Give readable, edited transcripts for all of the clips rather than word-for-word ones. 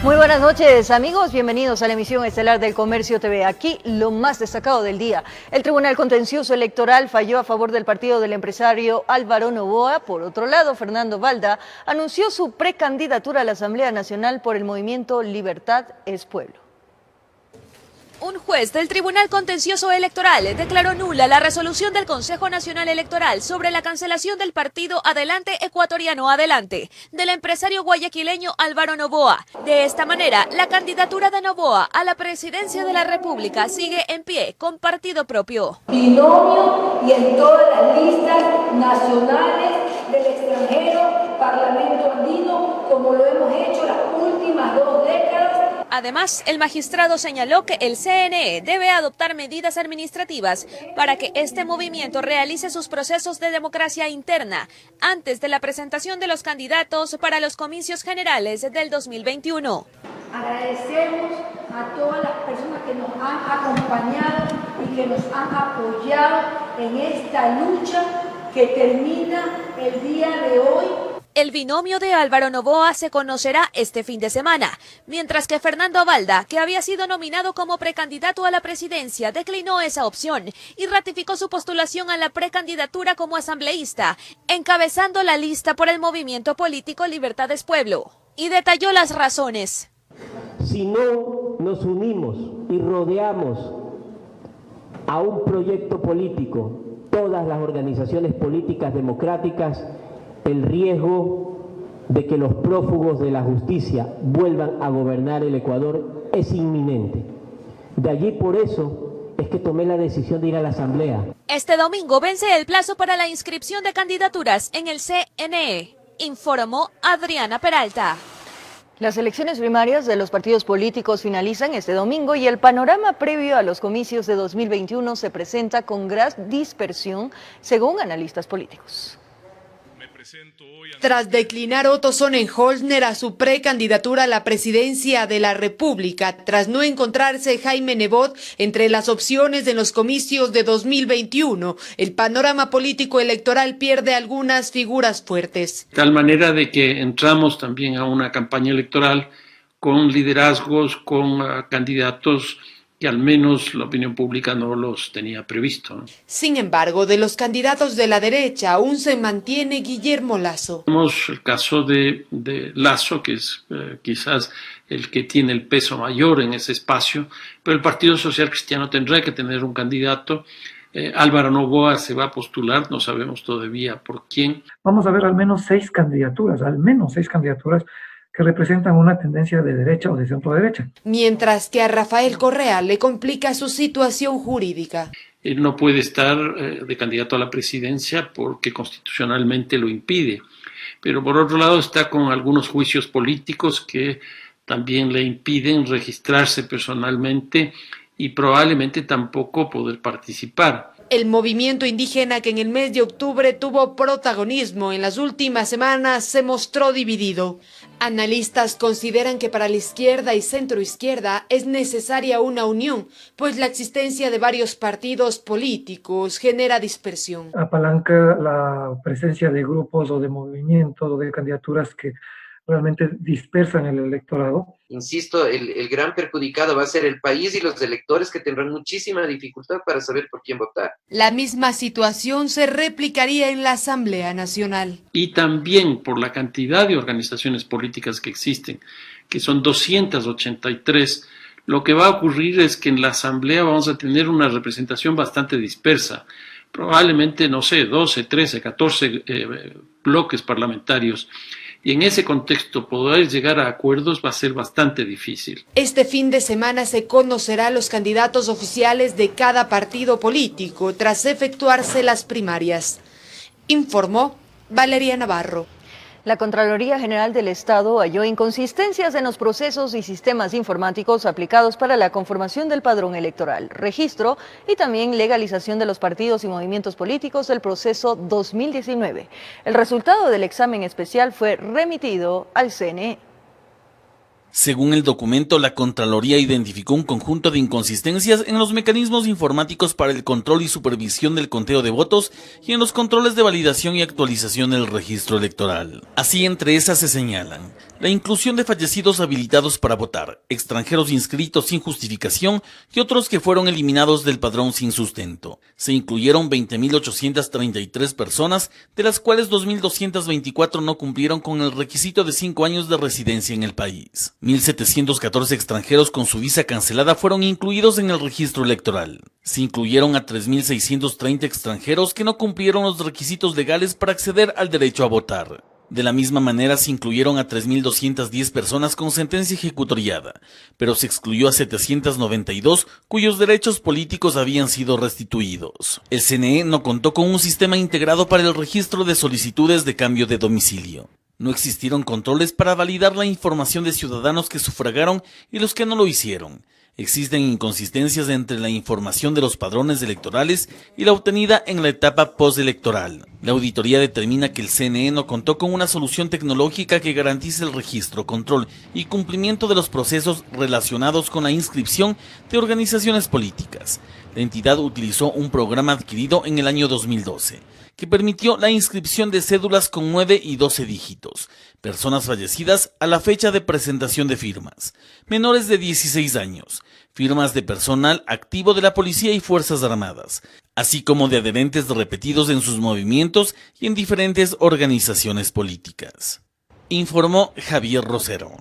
Muy buenas noches, amigos. Bienvenidos a la emisión estelar del Comercio TV. Aquí lo más destacado del día. El Tribunal Contencioso Electoral falló a favor del partido del empresario Álvaro Noboa. Por otro lado, Fernando Balda anunció su precandidatura a la Asamblea Nacional por el movimiento Libertad es Pueblo. Un juez del Tribunal Contencioso Electoral declaró nula la resolución del Consejo Nacional Electoral sobre la cancelación del partido Adelante Ecuatoriano Adelante del empresario guayaquileño Álvaro Noboa. De esta manera, la candidatura de Noboa a la presidencia de la República sigue en pie con partido propio. Binomio y en todas las listas nacionales del extranjero, Parlamento andino, como lo hemos hecho las últimas 2 décadas. Además, el magistrado señaló que el CNE debe adoptar medidas administrativas para que este movimiento realice sus procesos de democracia interna antes de la presentación de los candidatos para los comicios generales del 2021. Agradecemos a todas las personas que nos han acompañado y que nos han apoyado en esta lucha que termina el día de hoy. El binomio de Álvaro Noboa se conocerá este fin de semana, mientras que Fernando Balda, que había sido nominado como precandidato a la presidencia, declinó esa opción y ratificó su postulación a la precandidatura como asambleísta, encabezando la lista por el movimiento político Libertad es Pueblo. Y detalló las razones. Si no nos unimos y rodeamos a un proyecto político, todas las organizaciones políticas democráticas, el riesgo de que los prófugos de la justicia vuelvan a gobernar el Ecuador es inminente. De allí por eso es que tomé la decisión de ir a la Asamblea. Este domingo vence el plazo para la inscripción de candidaturas en el CNE, informó Adriana Peralta. Las elecciones primarias de los partidos políticos finalizan este domingo y el panorama previo a los comicios de 2021 se presenta con gran dispersión, según analistas políticos. Tras declinar Otto Sonnenholzner a su precandidatura a la presidencia de la República, tras no encontrarse Jaime Nebot entre las opciones de los comicios de 2021, el panorama político electoral pierde algunas figuras fuertes. De tal manera de que entramos también a una campaña electoral con liderazgos, con candidatos que al menos la opinión pública no los tenía previsto. Sin embargo, de los candidatos de la derecha aún se mantiene Guillermo Lasso. Tenemos el caso de Lasso, que es quizás el que tiene el peso mayor en ese espacio, pero el Partido Social Cristiano tendrá que tener un candidato. Álvaro Noboa se va a postular, no sabemos todavía por quién. Vamos a ver al menos 6 candidaturas que representan una tendencia de derecha o de centro derecha. Mientras que a Rafael Correa le complica su situación jurídica. Él no puede estar de candidato a la presidencia porque constitucionalmente lo impide. Pero por otro lado está con algunos juicios políticos que también le impiden registrarse personalmente y probablemente tampoco poder participar. El movimiento indígena, que en el mes de octubre tuvo protagonismo en las últimas semanas, se mostró dividido. Analistas consideran que para la izquierda y centroizquierda es necesaria una unión, pues la existencia de varios partidos políticos genera dispersión. Apalanca la presencia de grupos o de movimientos o de candidaturas que realmente dispersan el electorado. Insisto, el gran perjudicado va a ser el país y los electores, que tendrán muchísima dificultad para saber por quién votar. La misma situación se replicaría en la Asamblea Nacional. Y también por la cantidad de organizaciones políticas que existen, que son 283, lo que va a ocurrir es que en la Asamblea vamos a tener una representación bastante dispersa. Probablemente, 12, 13, 14 bloques parlamentarios. Y en ese contexto poder llegar a acuerdos va a ser bastante difícil. Este fin de semana se conocerá los candidatos oficiales de cada partido político tras efectuarse las primarias. Informó Valeria Navarro. La Contraloría General del Estado halló inconsistencias en los procesos y sistemas informáticos aplicados para la conformación del padrón electoral, registro y también legalización de los partidos y movimientos políticos del proceso 2019. El resultado del examen especial fue remitido al CNE. Según el documento, la Contraloría identificó un conjunto de inconsistencias en los mecanismos informáticos para el control y supervisión del conteo de votos y en los controles de validación y actualización del registro electoral. Así, entre esas se señalan la inclusión de fallecidos habilitados para votar, extranjeros inscritos sin justificación y otros que fueron eliminados del padrón sin sustento. Se incluyeron 20.833 personas, de las cuales 2.224 no cumplieron con el requisito de 5 años de residencia en el país. 1.714 extranjeros con su visa cancelada fueron incluidos en el registro electoral. Se incluyeron a 3.630 extranjeros que no cumplieron los requisitos legales para acceder al derecho a votar. De la misma manera se incluyeron a 3.210 personas con sentencia ejecutoriada, pero se excluyó a 792 cuyos derechos políticos habían sido restituidos. El CNE no contó con un sistema integrado para el registro de solicitudes de cambio de domicilio. No existieron controles para validar la información de ciudadanos que sufragaron y los que no lo hicieron. Existen inconsistencias entre la información de los padrones electorales y la obtenida en la etapa postelectoral. La auditoría determina que el CNE no contó con una solución tecnológica que garantice el registro, control y cumplimiento de los procesos relacionados con la inscripción de organizaciones políticas. La entidad utilizó un programa adquirido en el año 2012, que permitió la inscripción de cédulas con 9 y 12 dígitos, personas fallecidas a la fecha de presentación de firmas, menores de 16 años, firmas de personal activo de la Policía y Fuerzas Armadas, así como de adherentes repetidos en sus movimientos y en diferentes organizaciones políticas. Informó Javier Rosero.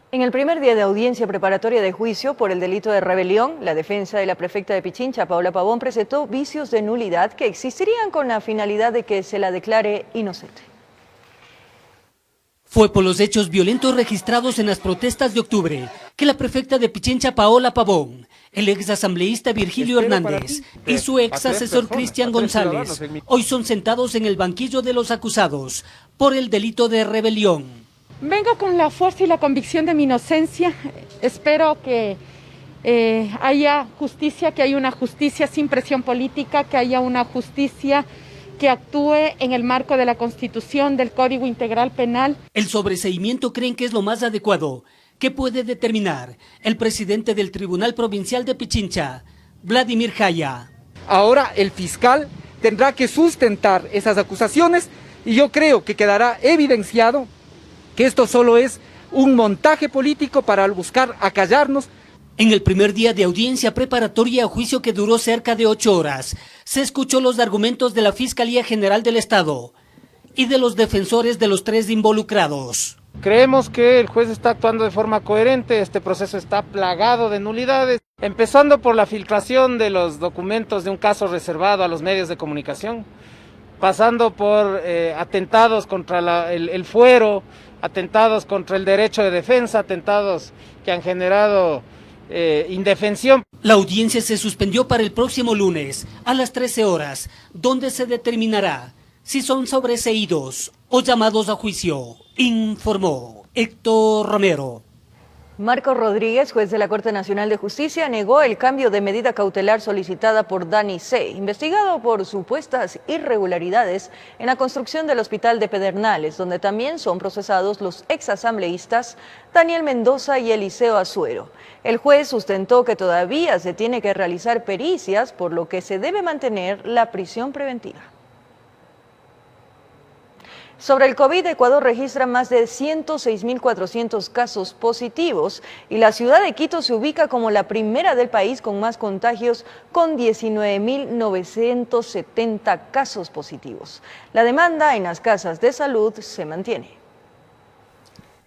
En el primer día de audiencia preparatoria de juicio por el delito de rebelión, la defensa de la prefecta de Pichincha, Paola Pavón, presentó vicios de nulidad que existirían con la finalidad de que se la declare inocente. Fue por los hechos violentos registrados en las protestas de octubre que la prefecta de Pichincha, Paola Pavón, el ex asambleísta Virgilio Hernández y su ex asesor Cristian González hoy son sentados en el banquillo de los acusados por el delito de rebelión. Vengo con la fuerza y la convicción de mi inocencia. Espero que haya justicia, que haya una justicia sin presión política, que haya una justicia que actúe en el marco de la Constitución, del Código Integral Penal. El sobreseimiento creen que es lo más adecuado que puede determinar el presidente del Tribunal Provincial de Pichincha, Vladimir Jaya. Ahora el fiscal tendrá que sustentar esas acusaciones y yo creo que quedará evidenciado que esto solo es un montaje político para buscar acallarnos. En el primer día de audiencia preparatoria a juicio que duró cerca de 8 horas, se escuchó los argumentos de la Fiscalía General del Estado y de los defensores de los 3 involucrados. Creemos que el juez está actuando de forma coherente, este proceso está plagado de nulidades, empezando por la filtración de los documentos de un caso reservado a los medios de comunicación, pasando por atentados contra el fuero, atentados contra el derecho de defensa, atentados que han generado indefensión. La audiencia se suspendió para el próximo lunes a las 13 horas, donde se determinará si son sobreseídos o llamados a juicio, informó Héctor Romero. Marco Rodríguez, juez de la Corte Nacional de Justicia, negó el cambio de medida cautelar solicitada por Dani C., investigado por supuestas irregularidades en la construcción del Hospital de Pedernales, donde también son procesados los exasambleístas Daniel Mendoza y Eliseo Azuero. El juez sustentó que todavía se tiene que realizar pericias, por lo que se debe mantener la prisión preventiva. Sobre el COVID, Ecuador registra más de 106.400 casos positivos y la ciudad de Quito se ubica como la primera del país con más contagios, con 19.970 casos positivos. La demanda en las casas de salud se mantiene.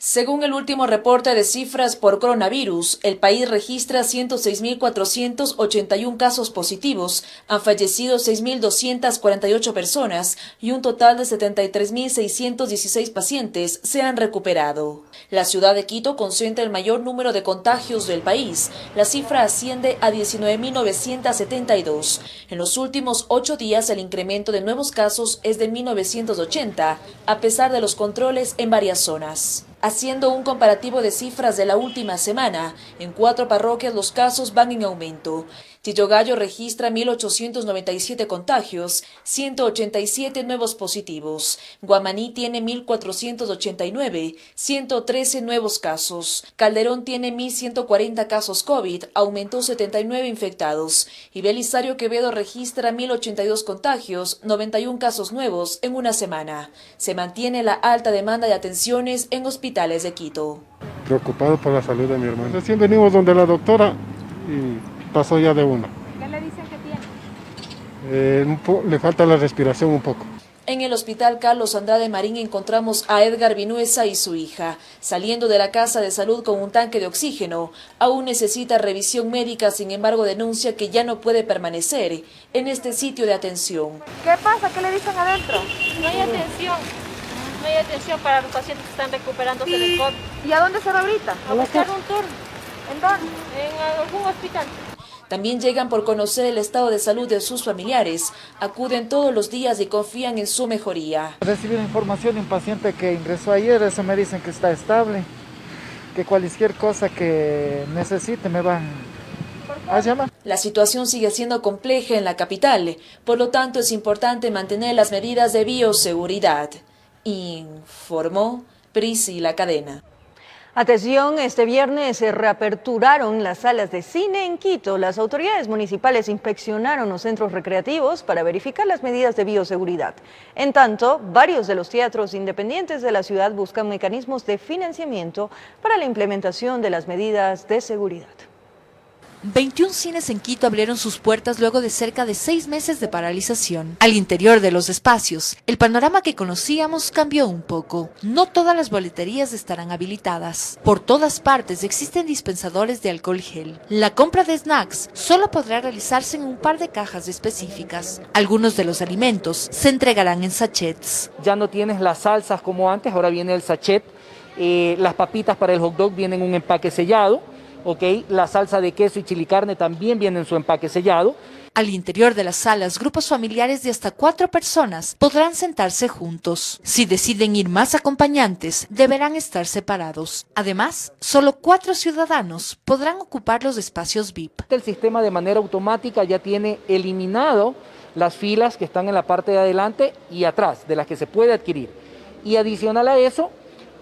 Según el último reporte de cifras por coronavirus, el país registra 106.481 casos positivos, han fallecido 6.248 personas y un total de 73.616 pacientes se han recuperado. La ciudad de Quito concentra el mayor número de contagios del país. La cifra asciende a 19.972. En los últimos 8 días el incremento de nuevos casos es de 1.980, a pesar de los controles en varias zonas. Haciendo un comparativo de cifras de la última semana, en 4 parroquias los casos van en aumento. Chillogallo registra 1.897 contagios, 187 nuevos positivos. Guamaní tiene 1.489, 113 nuevos casos. Calderón tiene 1.140 casos COVID, aumentó 79 infectados. Y Belisario Quevedo registra 1.082 contagios, 91 casos nuevos en una semana. Se mantiene la alta demanda de atenciones en hospitales de Quito. Preocupado por la salud de mi hermano. Recién venimos donde la doctora y pasó ya de uno. ¿Qué le dicen que tiene? Le falta la respiración un poco. En el hospital Carlos Andrade Marín encontramos a Edgar Vinuesa y su hija. Saliendo de la casa de salud con un tanque de oxígeno, aún necesita revisión médica, sin embargo denuncia que ya no puede permanecer en este sitio de atención. ¿Qué pasa? ¿Qué le dicen adentro? No hay atención. No hay atención para los pacientes que están recuperándose del COVID. ¿Y a dónde se va ahorita? A buscar un turno. ¿En dónde? En algún hospital. También llegan por conocer el estado de salud de sus familiares. Acuden todos los días y confían en su mejoría. Recibí información de un paciente que ingresó ayer, eso me dicen que está estable, que cualquier cosa que necesite me van a llamar. La situación sigue siendo compleja en la capital, por lo tanto es importante mantener las medidas de bioseguridad, informó Priscila Cadena. Atención, este viernes se reaperturaron las salas de cine en Quito. Las autoridades municipales inspeccionaron los centros recreativos para verificar las medidas de bioseguridad. En tanto, varios de los teatros independientes de la ciudad buscan mecanismos de financiamiento para la implementación de las medidas de seguridad. 21 cines en Quito abrieron sus puertas luego de cerca de 6 meses de paralización. Al interior de los espacios, el panorama que conocíamos cambió un poco. No todas las boleterías estarán habilitadas. Por todas partes existen dispensadores de alcohol gel. La compra de snacks solo podrá realizarse en un par de cajas específicas. Algunos de los alimentos se entregarán en sachets. Ya no tienes las salsas como antes, ahora viene el sachet. Las papitas para el hot dog vienen en un empaque sellado. La salsa de queso y chili carne también viene en su empaque sellado. Al interior de las salas, grupos familiares de hasta 4 personas podrán sentarse juntos. Si deciden ir más acompañantes, deberán estar separados. Además, solo 4 ciudadanos podrán ocupar los espacios VIP. El sistema de manera automática ya tiene eliminado las filas que están en la parte de adelante y atrás, de las que se puede adquirir. Y adicional a eso,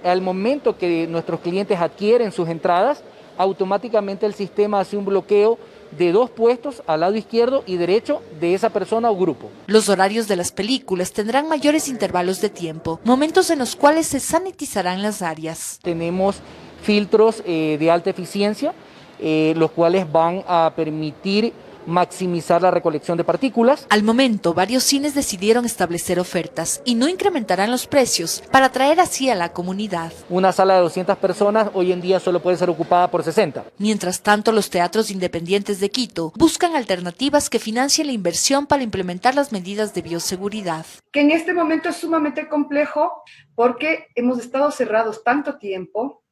al momento que nuestros clientes adquieren sus entradas, automáticamente el sistema hace un bloqueo de 2 puestos al lado izquierdo y derecho de esa persona o grupo. Los horarios de las películas tendrán mayores intervalos de tiempo, momentos en los cuales se sanitizarán las áreas. Tenemos filtros de alta eficiencia, los cuales van a permitir maximizar la recolección de partículas. Al momento, varios cines decidieron establecer ofertas y no incrementarán los precios para atraer así a la comunidad. Una sala de 200 personas hoy en día solo puede ser ocupada por 60. Mientras tanto, los teatros independientes de Quito buscan alternativas que financien la inversión para implementar las medidas de bioseguridad. Que en este momento es sumamente complejo porque hemos estado cerrados tanto tiempo,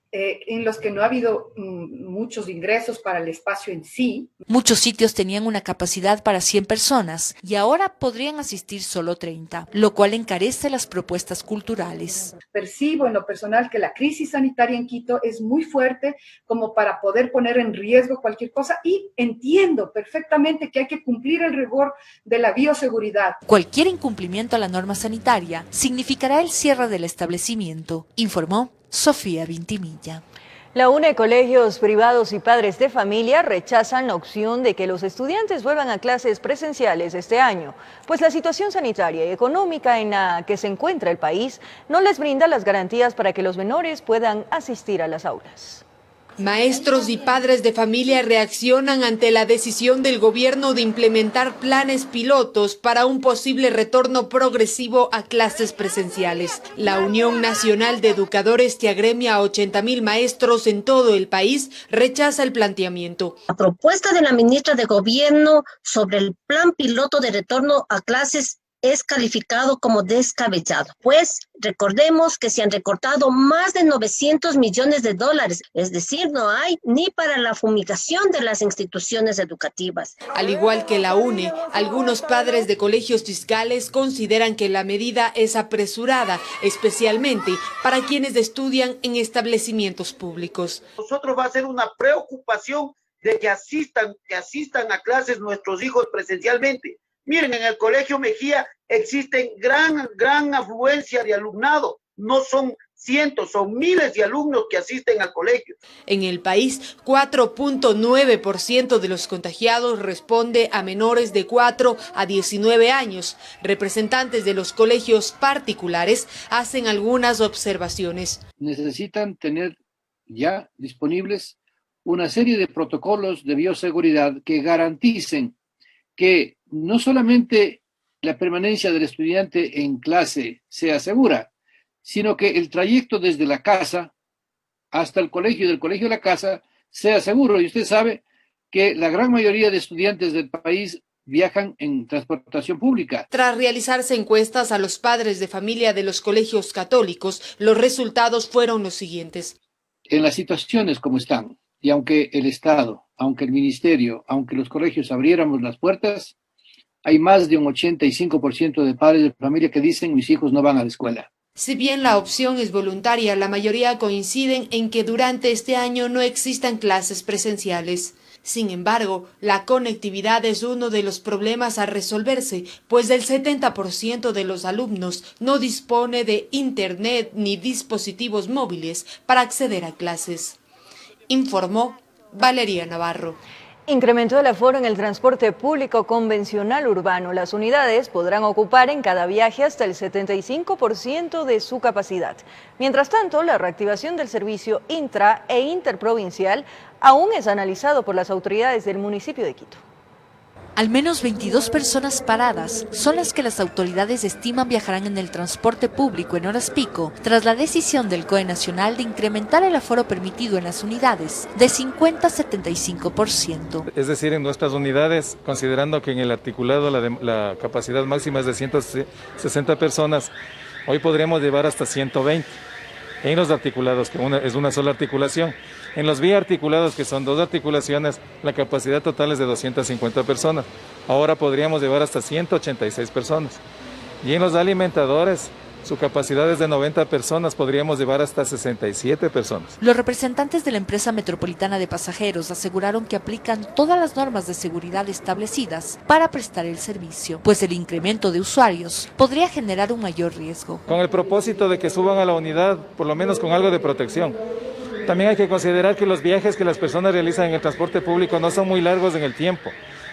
en los que no ha habido muchos ingresos para el espacio en sí. Muchos sitios tenían una capacidad para 100 personas y ahora podrían asistir solo 30, lo cual encarece las propuestas culturales. Percibo en lo personal que la crisis sanitaria en Quito es muy fuerte como para poder poner en riesgo cualquier cosa y entiendo perfectamente que hay que cumplir el rigor de la bioseguridad. Cualquier incumplimiento a la norma sanitaria significará el cierre del establecimiento, informó Sofía Vintimilla. La UNE, colegios privados y padres de familia rechazan la opción de que los estudiantes vuelvan a clases presenciales este año, pues la situación sanitaria y económica en la que se encuentra el país no les brinda las garantías para que los menores puedan asistir a las aulas. Maestros y padres de familia reaccionan ante la decisión del gobierno de implementar planes pilotos para un posible retorno progresivo a clases presenciales. La Unión Nacional de Educadores, que agremia a 80.000 maestros en todo el país, rechaza el planteamiento. La propuesta de la ministra de Gobierno sobre el plan piloto de retorno a clases es calificado como descabellado, pues recordemos que se han recortado más de 900 millones de dólares, es decir, no hay ni para la fumigación de las instituciones educativas. Al igual que la UNE, algunos padres de colegios fiscales consideran que la medida es apresurada, especialmente para quienes estudian en establecimientos públicos. Nosotros va a ser una preocupación de que asistan a clases nuestros hijos presencialmente. Miren, en el Colegio Mejía existen gran afluencia de alumnado. No son cientos, son miles de alumnos que asisten al colegio. En el país, 4.9% de los contagiados responde a menores de 4 a 19 años. Representantes de los colegios particulares hacen algunas observaciones. Necesitan tener ya disponibles una serie de protocolos de bioseguridad que garanticen que no solamente la permanencia del estudiante en clase sea segura, sino que el trayecto desde la casa hasta el colegio y del colegio a la casa sea seguro. Y usted sabe que la gran mayoría de estudiantes del país viajan en transportación pública. Tras realizarse encuestas a los padres de familia de los colegios católicos, los resultados fueron los siguientes. En las situaciones como están, y aunque el Estado, aunque el Ministerio, aunque los colegios abriéramos las puertas, hay más de un 85% de padres de familia que dicen mis hijos no van a la escuela. Si bien la opción es voluntaria, la mayoría coinciden en que durante este año no existan clases presenciales. Sin embargo, la conectividad es uno de los problemas a resolverse, pues el 70% de los alumnos no dispone de internet ni dispositivos móviles para acceder a clases. Informó Valeria Navarro. Incrementó el aforo en el transporte público convencional urbano. Las unidades podrán ocupar en cada viaje hasta el 75% de su capacidad. Mientras tanto, la reactivación del servicio intra e interprovincial aún es analizado por las autoridades del municipio de Quito. Al menos 22 personas paradas son las que las autoridades estiman viajarán en el transporte público en horas pico, tras la decisión del COE Nacional de incrementar el aforo permitido en las unidades de 50 a 75%. Es decir, en nuestras unidades, considerando que en el articulado la capacidad máxima es de 160 personas, hoy podríamos llevar hasta 120. En los articulados, que es una sola articulación. En los biarticulados, que son 2 articulaciones, la capacidad total es de 250 personas. Ahora podríamos llevar hasta 186 personas. Y en los alimentadores, su capacidad es de 90 personas, podríamos llevar hasta 67 personas. Los representantes de la empresa metropolitana de pasajeros aseguraron que aplican todas las normas de seguridad establecidas para prestar el servicio, pues el incremento de usuarios podría generar un mayor riesgo. Con el propósito de que suban a la unidad, por lo menos con algo de protección. También hay que considerar que los viajes que las personas realizan en el transporte público no son muy largos en el tiempo.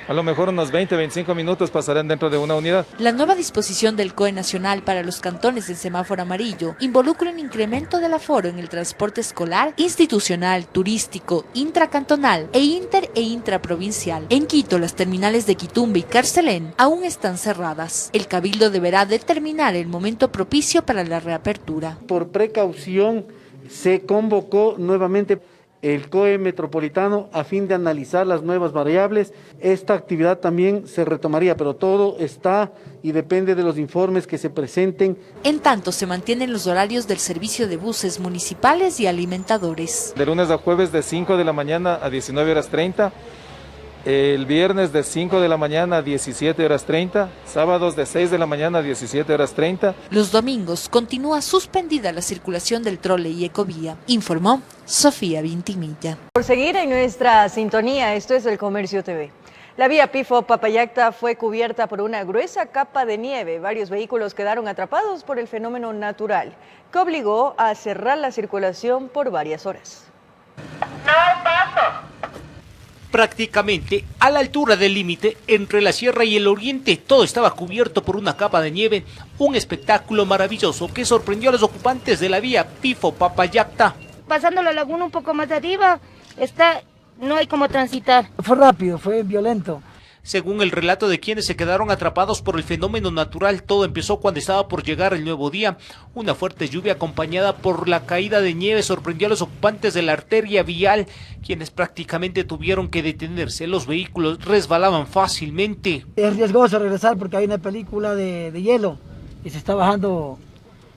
A lo mejor unos 20-25 minutos pasarán dentro de una unidad. La nueva disposición del COE Nacional para los cantones del semáforo amarillo involucra un incremento del aforo en el transporte escolar, institucional, turístico, intracantonal e intraprovincial. En Quito, las terminales de Quitumbe y Carcelén aún están cerradas. El Cabildo deberá determinar el momento propicio para la reapertura. Por precaución, se convocó nuevamente el COE metropolitano a fin de analizar las nuevas variables. Esta actividad también se retomaría, pero todo está y depende de los informes que se presenten. En tanto, se mantienen los horarios del servicio de buses municipales y alimentadores. De lunes a jueves de 5 de la mañana a 19:30, el viernes de 5 de la mañana a 17:30, sábados de 6 de la mañana a 17:30. Los domingos continúa suspendida la circulación del trole y ecovía, informó Sofía Vintimilla. Por seguir en nuestra sintonía, esto es El Comercio TV. La vía Pifo-Papayacta fue cubierta por una gruesa capa de nieve. Varios vehículos quedaron atrapados por el fenómeno natural, que obligó a cerrar la circulación por varias horas. ¡No hay paso! Prácticamente a la altura del límite entre la sierra y el oriente, todo estaba cubierto por una capa de nieve, un espectáculo maravilloso que sorprendió a los ocupantes de la vía Pifo-Papayacta. Pasando la laguna un poco más arriba, no hay como transitar. Fue rápido, fue violento. Según el relato de quienes se quedaron atrapados por el fenómeno natural, todo empezó cuando estaba por llegar el nuevo día. Una fuerte lluvia acompañada por la caída de nieve sorprendió a los ocupantes de la arteria vial, quienes prácticamente tuvieron que detenerse. Los vehículos resbalaban fácilmente. Es riesgoso regresar porque hay una película de hielo y se está bajando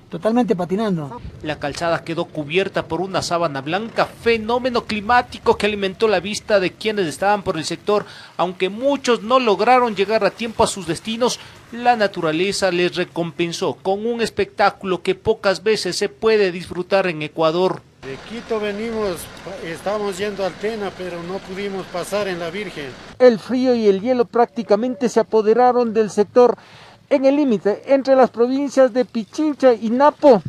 totalmente patinando. La calzada quedó cubierta por una sábana blanca, fenómeno climático que alimentó la vista de quienes estaban por el sector. Aunque muchos no lograron llegar a tiempo a sus destinos, la naturaleza les recompensó con un espectáculo que pocas veces se puede disfrutar en Ecuador. De Quito venimos, estábamos yendo a Altena, pero no pudimos pasar en la Virgen. El frío y el hielo prácticamente se apoderaron del sector. En el límite entre las provincias de Pichincha y Napo,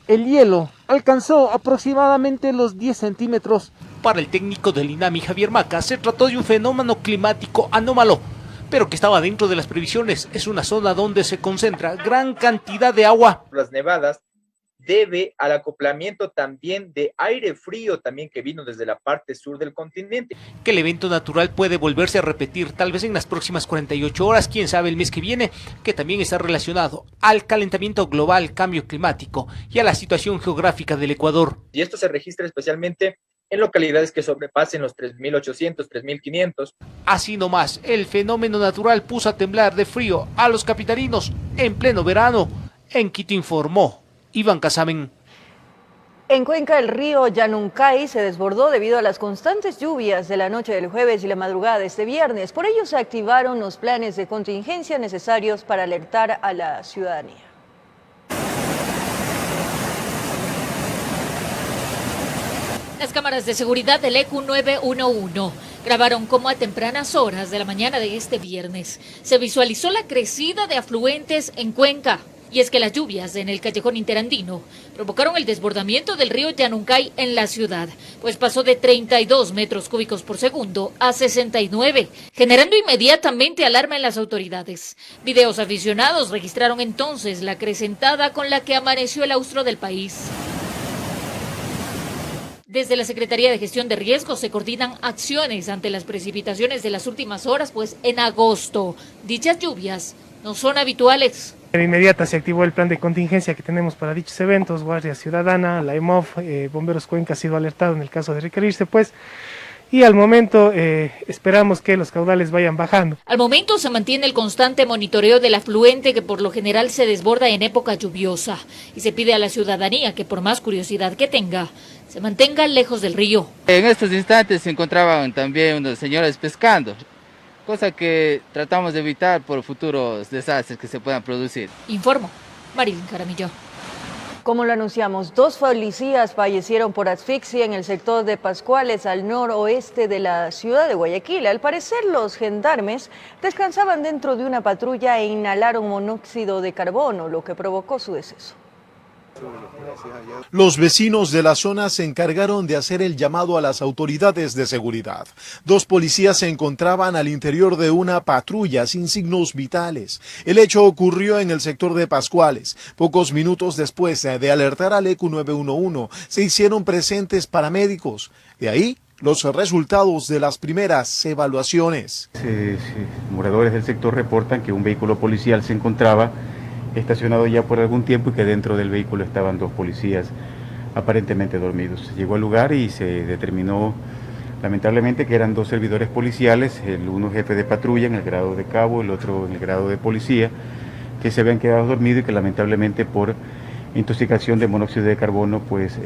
el hielo alcanzó aproximadamente los 10 centímetros. Para el técnico del INAMI, Javier Maca, se trató de un fenómeno climático anómalo, pero que estaba dentro de las previsiones. Es una zona donde se concentra gran cantidad de agua. Las nevadas debe al acoplamiento también de aire frío también que vino desde la parte sur del continente. Que el evento natural puede volverse a repetir tal vez en las próximas 48 horas, quién sabe el mes que viene, que también está relacionado al calentamiento global, cambio climático y a la situación geográfica del Ecuador. Y esto se registra especialmente en localidades que sobrepasen los 3.800, 3.500. Así nomás, el fenómeno natural puso a temblar de frío a los capitalinos en pleno verano. En Quito informó Iván Casamen. En Cuenca, el río Yanuncay se desbordó debido a las constantes lluvias de la noche del jueves y la madrugada de este viernes. Por ello se activaron los planes de contingencia necesarios para alertar a la ciudadanía. Las cámaras de seguridad del ECU 911 grabaron cómo a tempranas horas de la mañana de este viernes se visualizó la crecida de afluentes en Cuenca. Y es que las lluvias en el callejón interandino provocaron el desbordamiento del río Yanuncay en la ciudad, pues pasó de 32 metros cúbicos por segundo a 69, generando inmediatamente alarma en las autoridades. Videos aficionados registraron entonces la acrecentada con la que amaneció el austro del país. Desde la Secretaría de Gestión de Riesgos se coordinan acciones ante las precipitaciones de las últimas horas, pues en agosto dichas lluvias no son habituales. De inmediata se activó el plan de contingencia que tenemos para dichos eventos. Guardia Ciudadana, la EMOF, Bomberos Cuenca ha sido alertado en el caso de requerirse, pues, y al momento esperamos que los caudales vayan bajando. Al momento se mantiene el constante monitoreo del afluente que por lo general se desborda en época lluviosa y se pide a la ciudadanía que por más curiosidad que tenga, se mantenga lejos del río. En estos instantes se encontraban también unos señores pescando, cosa que tratamos de evitar por futuros desastres que se puedan producir. Informo, Marilyn Jaramillo. Como lo anunciamos, 2 policías fallecieron por asfixia en el sector de Pascuales, al noroeste de la ciudad de Guayaquil. Al parecer, los gendarmes descansaban dentro de una patrulla e inhalaron monóxido de carbono, lo que provocó su deceso. Los vecinos de la zona se encargaron de hacer el llamado a las autoridades de seguridad. 2 policías se encontraban al interior de una patrulla sin signos vitales. El hecho ocurrió en el sector de Pascuales. Pocos minutos después de alertar al ECU 911, se hicieron presentes paramédicos. De ahí los resultados de las primeras evaluaciones. Moradores del sector reportan que un vehículo policial se encontraba estacionado ya por algún tiempo y que dentro del vehículo estaban 2 policías aparentemente dormidos. Llegó al lugar y se determinó lamentablemente que eran 2 servidores policiales, el uno jefe de patrulla en el grado de cabo, el otro en el grado de policía, que se habían quedado dormidos y que lamentablemente por intoxicación de monóxido de carbono pues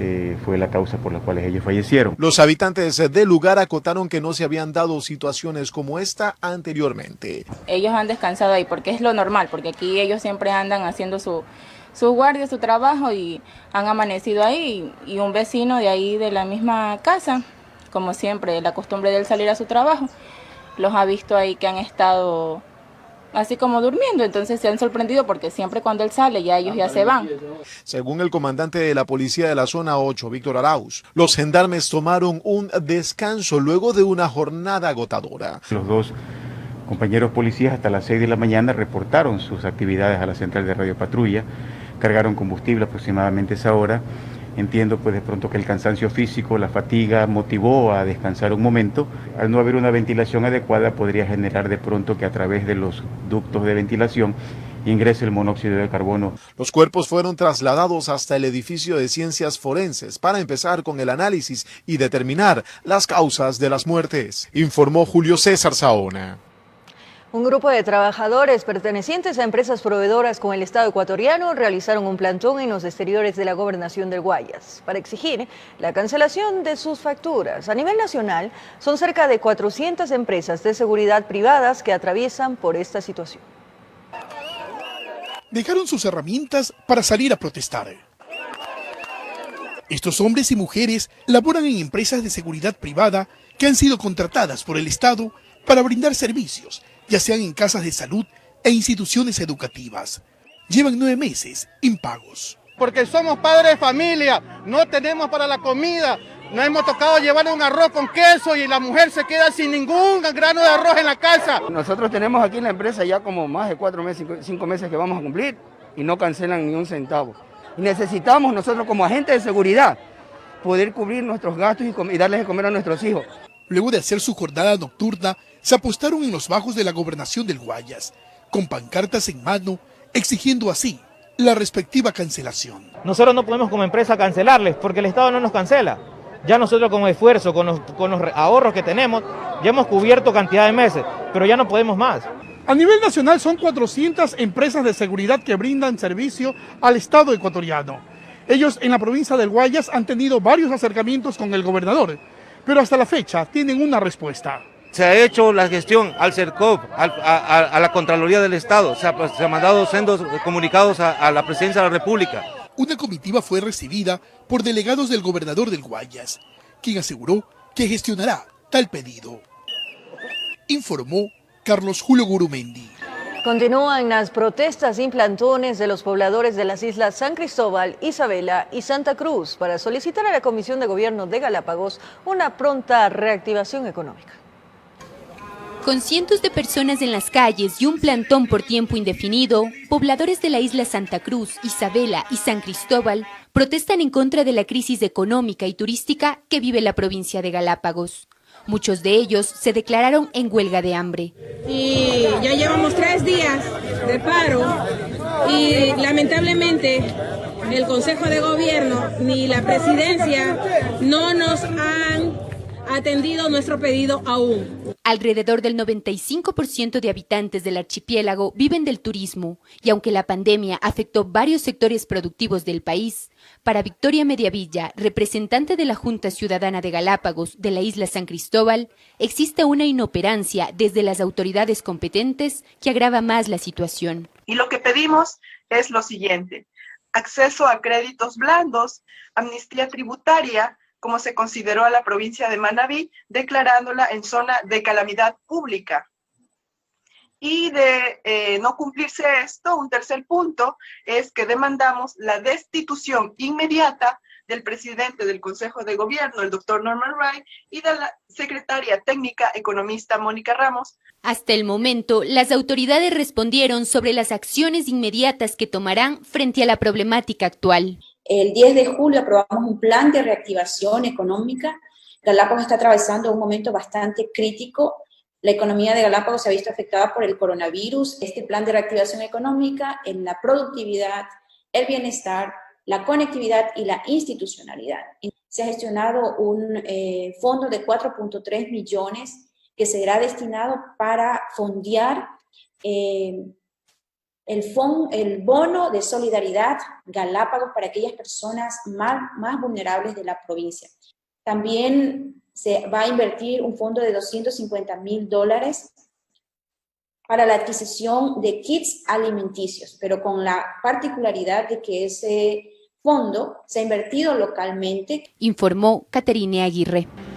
fue la causa por la cual ellos fallecieron. Los habitantes del lugar acotaron que no se habían dado situaciones como esta anteriormente. Ellos han descansado ahí porque es lo normal, porque aquí ellos siempre andan haciendo su guardia, su trabajo y han amanecido ahí y un vecino de ahí de la misma casa, como siempre, la costumbre de él salir a su trabajo, los ha visto ahí que han estado así como durmiendo, entonces se han sorprendido porque siempre cuando él sale ya ellos ya se van. Según el comandante de la policía de la zona 8, Víctor Arauz, los gendarmes tomaron un descanso luego de una jornada agotadora. Los 2 compañeros policías hasta las 6 de la mañana reportaron sus actividades a la central de Radio Patrulla, cargaron combustible aproximadamente a esa hora Entiendo pues de pronto que el cansancio físico, la fatiga motivó a descansar un momento. Al no haber una ventilación adecuada podría generar de pronto que a través de los ductos de ventilación ingrese el monóxido de carbono. Los cuerpos fueron trasladados hasta el edificio de ciencias forenses para empezar con el análisis y determinar las causas de las muertes, informó Julio César Saona. Un grupo de trabajadores pertenecientes a empresas proveedoras con el Estado ecuatoriano realizaron un plantón en los exteriores de la gobernación del Guayas para exigir la cancelación de sus facturas. A nivel nacional, son cerca de 400 empresas de seguridad privadas que atraviesan por esta situación. Dejaron sus herramientas para salir a protestar. Estos hombres y mujeres laboran en empresas de seguridad privada que han sido contratadas por el Estado para brindar servicios, ya sean en casas de salud e instituciones educativas. Llevan 9 meses impagos. Porque somos padres de familia, no tenemos para la comida, nos hemos tocado llevar un arroz con queso y la mujer se queda sin ningún grano de arroz en la casa. Nosotros tenemos aquí en la empresa ya como más de 4 meses, 5 meses que vamos a cumplir y no cancelan ni un centavo. Y necesitamos nosotros como agentes de seguridad poder cubrir nuestros gastos y darles de comer a nuestros hijos. Luego de hacer su jornada nocturna, se apostaron en los bajos de la gobernación del Guayas, con pancartas en mano, exigiendo así la respectiva cancelación. Nosotros no podemos como empresa cancelarles porque el Estado no nos cancela. Ya nosotros con esfuerzo, con los ahorros que tenemos, ya hemos cubierto cantidad de meses, pero ya no podemos más. A nivel nacional son 400 empresas de seguridad que brindan servicio al Estado ecuatoriano. Ellos en la provincia del Guayas han tenido varios acercamientos con el gobernador, pero hasta la fecha tienen una respuesta. Se ha hecho la gestión al CERCOP, a la Contraloría del Estado, se ha mandado sendos comunicados a la Presidencia de la República. Una comitiva fue recibida por delegados del gobernador del Guayas, quien aseguró que gestionará tal pedido. Informó Carlos Julio Gurumendi. Continúan las protestas sin plantones de los pobladores de las islas San Cristóbal, Isabela y Santa Cruz para solicitar a la Comisión de Gobierno de Galápagos una pronta reactivación económica. Con cientos de personas en las calles y un plantón por tiempo indefinido, pobladores de la isla Santa Cruz, Isabela y San Cristóbal protestan en contra de la crisis económica y turística que vive la provincia de Galápagos. Muchos de ellos se declararon en huelga de hambre. Y ya llevamos 3 días de paro y lamentablemente el Consejo de Gobierno ni la Presidencia no nos han atendido nuestro pedido aún. Alrededor del 95% de habitantes del archipiélago viven del turismo y aunque la pandemia afectó varios sectores productivos del país, para Victoria Mediavilla, representante de la Junta Ciudadana de Galápagos de la isla San Cristóbal, existe una inoperancia desde las autoridades competentes que agrava más la situación. Y lo que pedimos es lo siguiente: acceso a créditos blandos, amnistía tributaria, como se consideró a la provincia de Manabí, declarándola en zona de calamidad pública. Y de no cumplirse esto, un tercer punto es que demandamos la destitución inmediata del presidente del Consejo de Gobierno, el doctor Norman Wright, y de la secretaria técnica economista Mónica Ramos. Hasta el momento, las autoridades respondieron sobre las acciones inmediatas que tomarán frente a la problemática actual. El 10 de julio aprobamos un plan de reactivación económica. Galápagos está atravesando un momento bastante crítico. La economía de Galápagos se ha visto afectada por el coronavirus. Este plan de reactivación económica en la productividad, el bienestar, la conectividad y la institucionalidad. Se ha gestionado un fondo de 4.3 millones que será destinado para fondear el bono de solidaridad Galápagos para aquellas personas más vulnerables de la provincia. También se va a invertir un fondo de $250,000 para la adquisición de kits alimenticios, pero con la particularidad de que ese fondo se ha invertido localmente. Informó Caterine Aguirre.